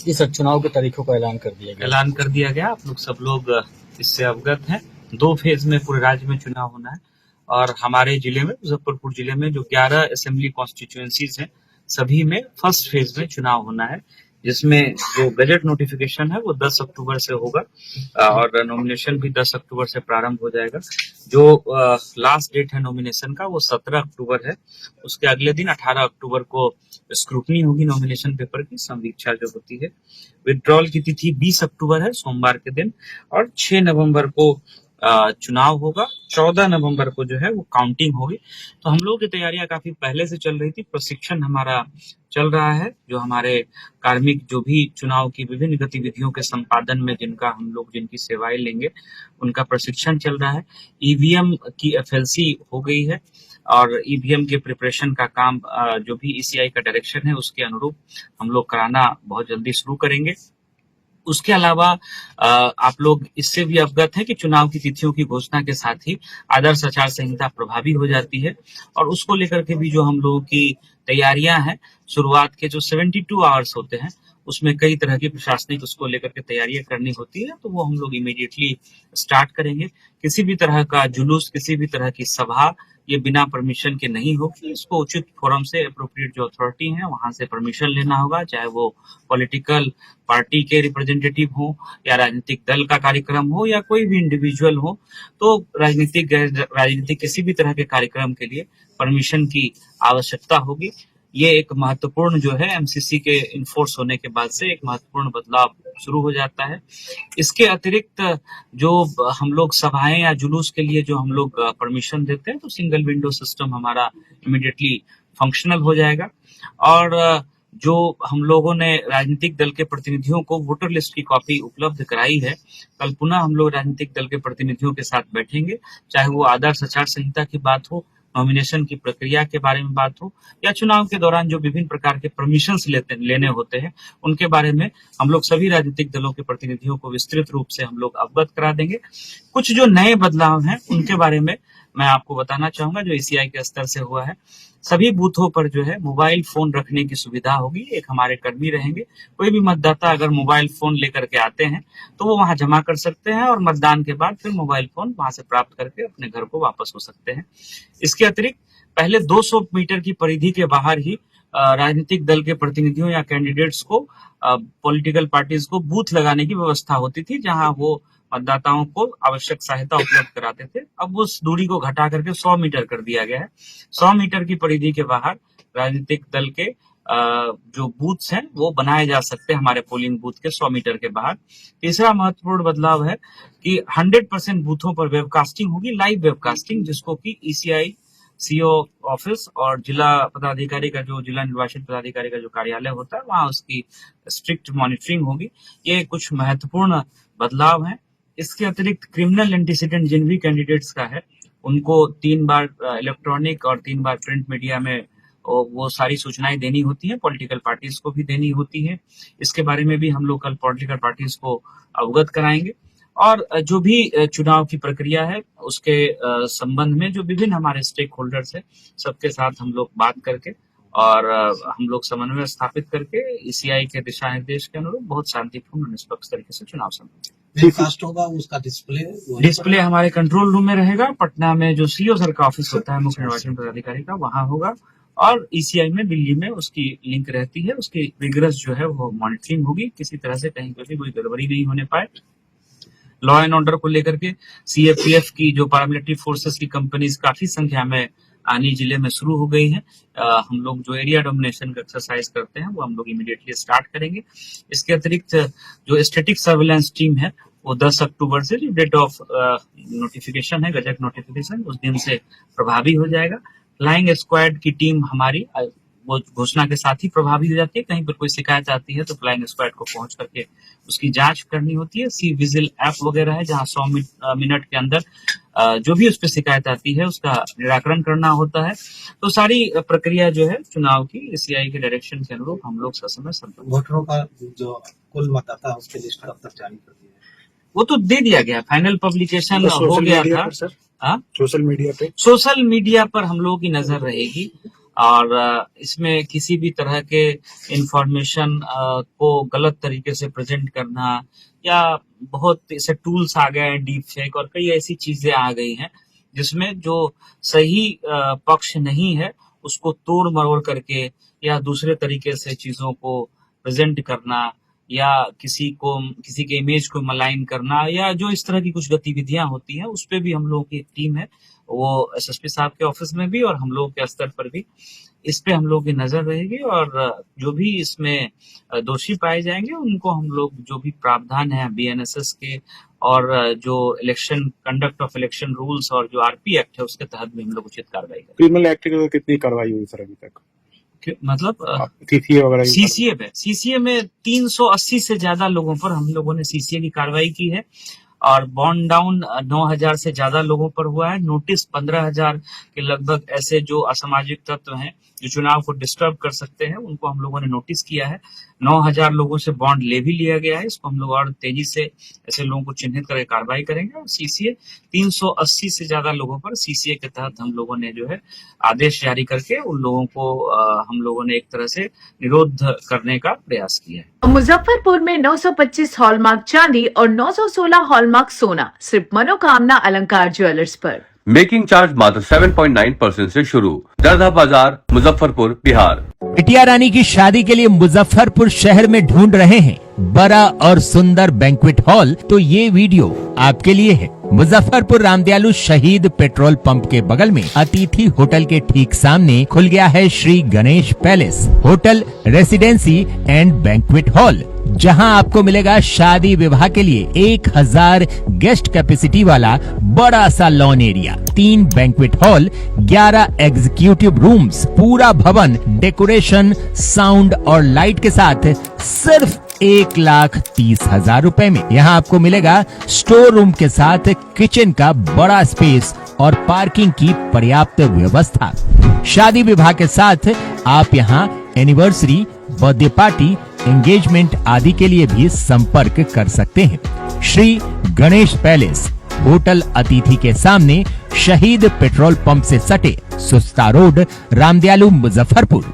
जी sir, चुनाव के तारीखों का ऐलान कर दिया गया। आप लोग सब लोग इससे अवगत हैं। 2 फेज में पूरे राज्य में चुनाव होना है और हमारे जिले में, मुजफ्फरपुर जिले में जो 11 असेंबली कॉन्स्टिट्यूएंसीज हैं, सभी में फर्स्ट फेज में चुनाव होना है, जिसमें जो गजट नोटिफिकेशन है वो 10 अक्टूबर से होगा और नॉमिनेशन भी 10 अक्टूबर से प्रारंभ हो जाएगा। जो लास्ट डेट है नॉमिनेशन का वो 17 अक्टूबर है। उसके अगले दिन 18 अक्टूबर को स्क्रूटनी होगी नॉमिनेशन पेपर की, समीक्षा जो होती है। विड्रॉल की तिथि 20 अक्टूबर है, सोमवार के दिन, और 6 नवंबर को चुनाव होगा। 14 नवंबर को जो है वो काउंटिंग होगी। तो हम लोगों की तैयारियां काफी पहले से चल रही थी। प्रशिक्षण हमारा चल रहा है, जो हमारे कार्मिक जो भी चुनाव की विभिन्न गतिविधियों के संपादन में जिनकी सेवाएं लेंगे, उनका प्रशिक्षण चल रहा है। ईवीएम की एफएलसी हो गई है और ईवीएम के प्रिपरेशन का काम जो भी ईसीआई का डायरेक्शन है उसके अनुरूप हम लोग कराना बहुत जल्दी शुरू करेंगे। उसके अलावा आप लोग इससे भी अवगत हैं कि चुनाव की तिथियों की घोषणा के साथ ही आदर्श आचार संहिता प्रभावी हो जाती है और उसको लेकर के भी जो हम लोगों की तैयारियां हैं, शुरुआत के जो 72 आवर्स होते हैं उसमें कई तरह की प्रशासनिक उसको लेकर के तैयारियां करनी होती है, तो वो हम लोग इमीडिएटली स्टार्ट करेंगे। किसी भी तरह का जुलूस, किसी भी तरह की सभा ये बिना परमिशन के नहीं होगी। इसको उचित फोरम से, अप्रोप्रिएट जो अथॉरिटी है वहां से परमिशन लेना होगा, चाहे वो पॉलिटिकल पार्टी के रिप्रेजेंटेटिव हो या राजनीतिक दल का कार्यक्रम हो या कोई भी इंडिविजुअल हो। तो राजनीतिक किसी भी तरह के कार्यक्रम के लिए परमिशन की आवश्यकता होगी। ये एक महत्वपूर्ण जो है एमसीसी के इन्फोर्स होने के बाद से एक महत्वपूर्ण बदलाव शुरू हो जाता है। इसके अतिरिक्त जो हम लोग सभाएं या जुलूस के लिए जो हम लोग परमिशन देते हैं, तो सिंगल विंडो सिस्टम हमारा इमीडिएटली फंक्शनल हो जाएगा। और जो हम लोगों ने राजनीतिक दल के प्रतिनिधियों को वोटर लिस्ट की कॉपी उपलब्ध कराई है, कल पुनः हम लोग राजनीतिक दल के प्रतिनिधियों के साथ बैठेंगे, चाहे वो आदर्श आचार संहिता की बात हो, नॉमिनेशन की प्रक्रिया के बारे में बात हो, या चुनाव के दौरान जो विभिन्न प्रकार के परमिशंस लेने होते हैं उनके बारे में हम लोग सभी राजनीतिक दलों के प्रतिनिधियों को विस्तृत रूप से हम लोग अवगत करा देंगे। कुछ जो नए बदलाव हैं उनके बारे में मैं आपको बताना चाहूंगा, जो ईसीआई के स्तर से हुआ है। सभी बूथों पर जो है मोबाइल फोन रखने की सुविधा होगी। एक हमारे कर्मी रहेंगे, कोई भी मतदाता अगर मोबाइल फोन लेकर के आते हैं तो वो वहां जमा कर सकते हैं और मतदान के बाद फिर मोबाइल फोन वहां से प्राप्त करके अपने घर को वापस हो सकते हैं। इसके अतिरिक्त पहले 200 मीटर की परिधि के बाहर ही राजनीतिक दल के प्रतिनिधियों या कैंडिडेट्स को, पॉलिटिकल पार्टीज को बूथ लगाने की व्यवस्था होती थी, जहां वो मतदाताओं को आवश्यक सहायता उपलब्ध कराते थे। अब उस दूरी को घटा करके 100 मीटर कर दिया गया है। 100 मीटर की परिधि के बाहर राजनीतिक दल के जो बूथ्स हैं वो बनाए जा सकते हैं, हमारे पोलिंग बूथ के 100 मीटर के बाहर। तीसरा महत्वपूर्ण बदलाव है कि 100% बूथों पर वेबकास्टिंग होगी, लाइव वेबकास्टिंग, जिसको कि ईसीआई सीओ ऑफिस और जिला पदाधिकारी का, जो जिला निर्वाचन पदाधिकारी का जो कार्यालय होता है, वहां उसकी स्ट्रिक्ट मॉनिटरिंग होगी। ये कुछ महत्वपूर्ण बदलाव हैं। इसके अतिरिक्त क्रिमिनल एंटीसीडेंट जिन भी कैंडिडेट्स का है, उनको 3 बार इलेक्ट्रॉनिक और 3 बार प्रिंट मीडिया में वो सारी सूचनाएं देनी होती हैं, पॉलिटिकल पार्टीज को भी देनी होती है। इसके बारे में भी हम लोग कल पॉलिटिकल पार्टीज को अवगत कराएंगे। और जो भी चुनाव की प्रक्रिया है उसके संबंध में जो विभिन्न हमारे स्टेक होल्डर्स है, सबके साथ हम लोग बात करके और हम लोग समन्वय स्थापित करके ईसीआई के दिशा निर्देश के अनुरूप बहुत शांतिपूर्ण निष्पक्ष तरीके से चुनाव संपन्न होगा। उसका डिस्प्ले हमारे कंट्रोल रूम में रहेगा। पटना में जो सीओ सर का ऑफिस होता है, मुख्य निर्वाचन पदाधिकारी का, वहां होगा। और ईसीआई में दिल्ली में उसकी लिंक रहती है, उसकी रिगरस जो है वो मॉनिटरिंग होगी, किसी तरह से कहीं पर भी कोई गड़बड़ी नहीं होने पाए। लॉ एंड ऑर्डर को लेकर के सीएपीएफ की जो पैरामिलिट्री फोर्सेस की कंपनीज काफी संख्या में आनी जिले में शुरू हो गई हैं। हम लोग जो एरिया डोमिनेशन का एक्सरसाइज करते हैं वो हम लोग इमीडिएटली स्टार्ट करेंगे। इसके अतिरिक्त जो स्टैटिक सर्विलांस टीम है वो 10 अक्टूबर से, जो डेट ऑफ नोटिफिकेशन है, गजट नोटिफिकेशन, उस दिन से प्रभावी हो जाएगा। फ्लाइंग स्क्वाड की टीम हमारी वो घोषणा के साथ ही प्रभावी हो जाती है। कहीं पर कोई शिकायत आती है तो फ्लाइंग स्क्वाड को पहुंच करके उसकी जांच करनी होती है। सी विजिल ऐप वगैरह है, जहां 100 मिनट के अंदर जो भी उस पर शिकायत आती है उसका निराकरण करना होता है। तो सारी प्रक्रिया जो है चुनाव की ईसीआई के डायरेक्शन के अनुरूप हम लोग ससमय संपन्न। वोटरों का जो कुल मतदाता है उसकी लिस्ट कब तक जारी कर दी है? वो तो दे दिया गया, फाइनल पब्लिकेशन हो गया था। सोशल मीडिया पे सोशल मीडिया पर हम लोगों की नजर रहेगी और इसमें किसी भी तरह के इंफॉर्मेशन को गलत तरीके से प्रेजेंट करना या बहुत ऐसे टूल्स आ गए हैं, डीप फेक और कई ऐसी चीजें आ गई हैं जिसमें जो सही पक्ष नहीं है उसको तोड़ मरोड़ करके या दूसरे तरीके से चीजों को प्रेजेंट करना या किसी के इमेज को मलाइन करना या जो इस तरह की कुछ गतिविधियां होती हैं, उस पे भी हम लोगों की एक टीम है, वो एसएसपी साहब के ऑफिस में भी और हम लोग के स्तर पर भी इस पे हम लोग की नजर रहेगी और जो भी इसमें दोषी पाए जाएंगे उनको हम लोग जो भी प्रावधान है बीएनएसएस के और जो election conduct of election rules और जो आरपी एक्ट है उसके तहत भी हम लोग उचित कार्रवाई करेंगे। क्रिमिनल एक्ट की कितनी कार्रवाई हुई सर अभी तक? मतलब सीसीए वगैरह सीसीए में 380 से ज्यादा लोगों पर हम लोगों ने सीसीए की कार्रवाई की है और बॉन्ड डाउन 9000 से ज्यादा लोगों पर हुआ है। नोटिस 15000 के लगभग ऐसे जो असामाजिक तत्व हैं जो चुनाव को डिस्टर्ब कर सकते हैं उनको हम लोगों ने नोटिस किया है। 9000 लोगों से बॉन्ड ले भी लिया गया है। इसको हम लोग और तेजी से ऐसे लोगों को चिन्हित करके कार्रवाई करेंगे और सीसीए 380 से ज्यादा लोगों पर सीसीए के तहत हम लोगों ने जो है आदेश जारी करके उन लोगों को हम लोगों ने एक तरह से निरोध करने का प्रयास किया है। मुजफ्फरपुर में 925 हॉलमार्क चांदी और 916 हॉलमार्क सोना सिर्फ मनोकामना अलंकार ज्वेलर्स पर। मेकिंग चार्ज मात्र 7.9% से शुरू। दरदा बाजार, मुजफ्फरपुर, बिहार। बिटिया रानी की शादी के लिए मुजफ्फरपुर शहर में ढूंढ रहे हैं बड़ा और सुंदर बैंक्वेट हॉल, तो ये वीडियो आपके लिए है। मुजफ्फरपुर रामदयालु शहीद पेट्रोल पंप के बगल में अतिथि होटल के ठीक सामने खुल गया है Shri Ganesh palace hotel, residency and banquet hall, जहां आपको मिलेगा शादी विवाह के लिए 1000 गेस्ट कैपेसिटी वाला बड़ा सा lawn area, 3 banquet hall, 11 executive rooms, पूरा भवन डेकोरेशन, साउंड और लाइट के साथ सिर्फ 1,30,000 रुपए में। यहाँ आपको मिलेगा स्टोर रूम के साथ किचन का बड़ा स्पेस और पार्किंग की पर्याप्त व्यवस्था। शादी विवाह के साथ आप यहाँ एनिवर्सरी, बर्थडे पार्टी, एंगेजमेंट आदि के लिए भी संपर्क कर सकते हैं। श्री गणेश पैलेस होटल अतिथि के सामने, शहीद पेट्रोल पंप से सटे, सुस्ता रोड, रामदयालु, मुजफ्फरपुर।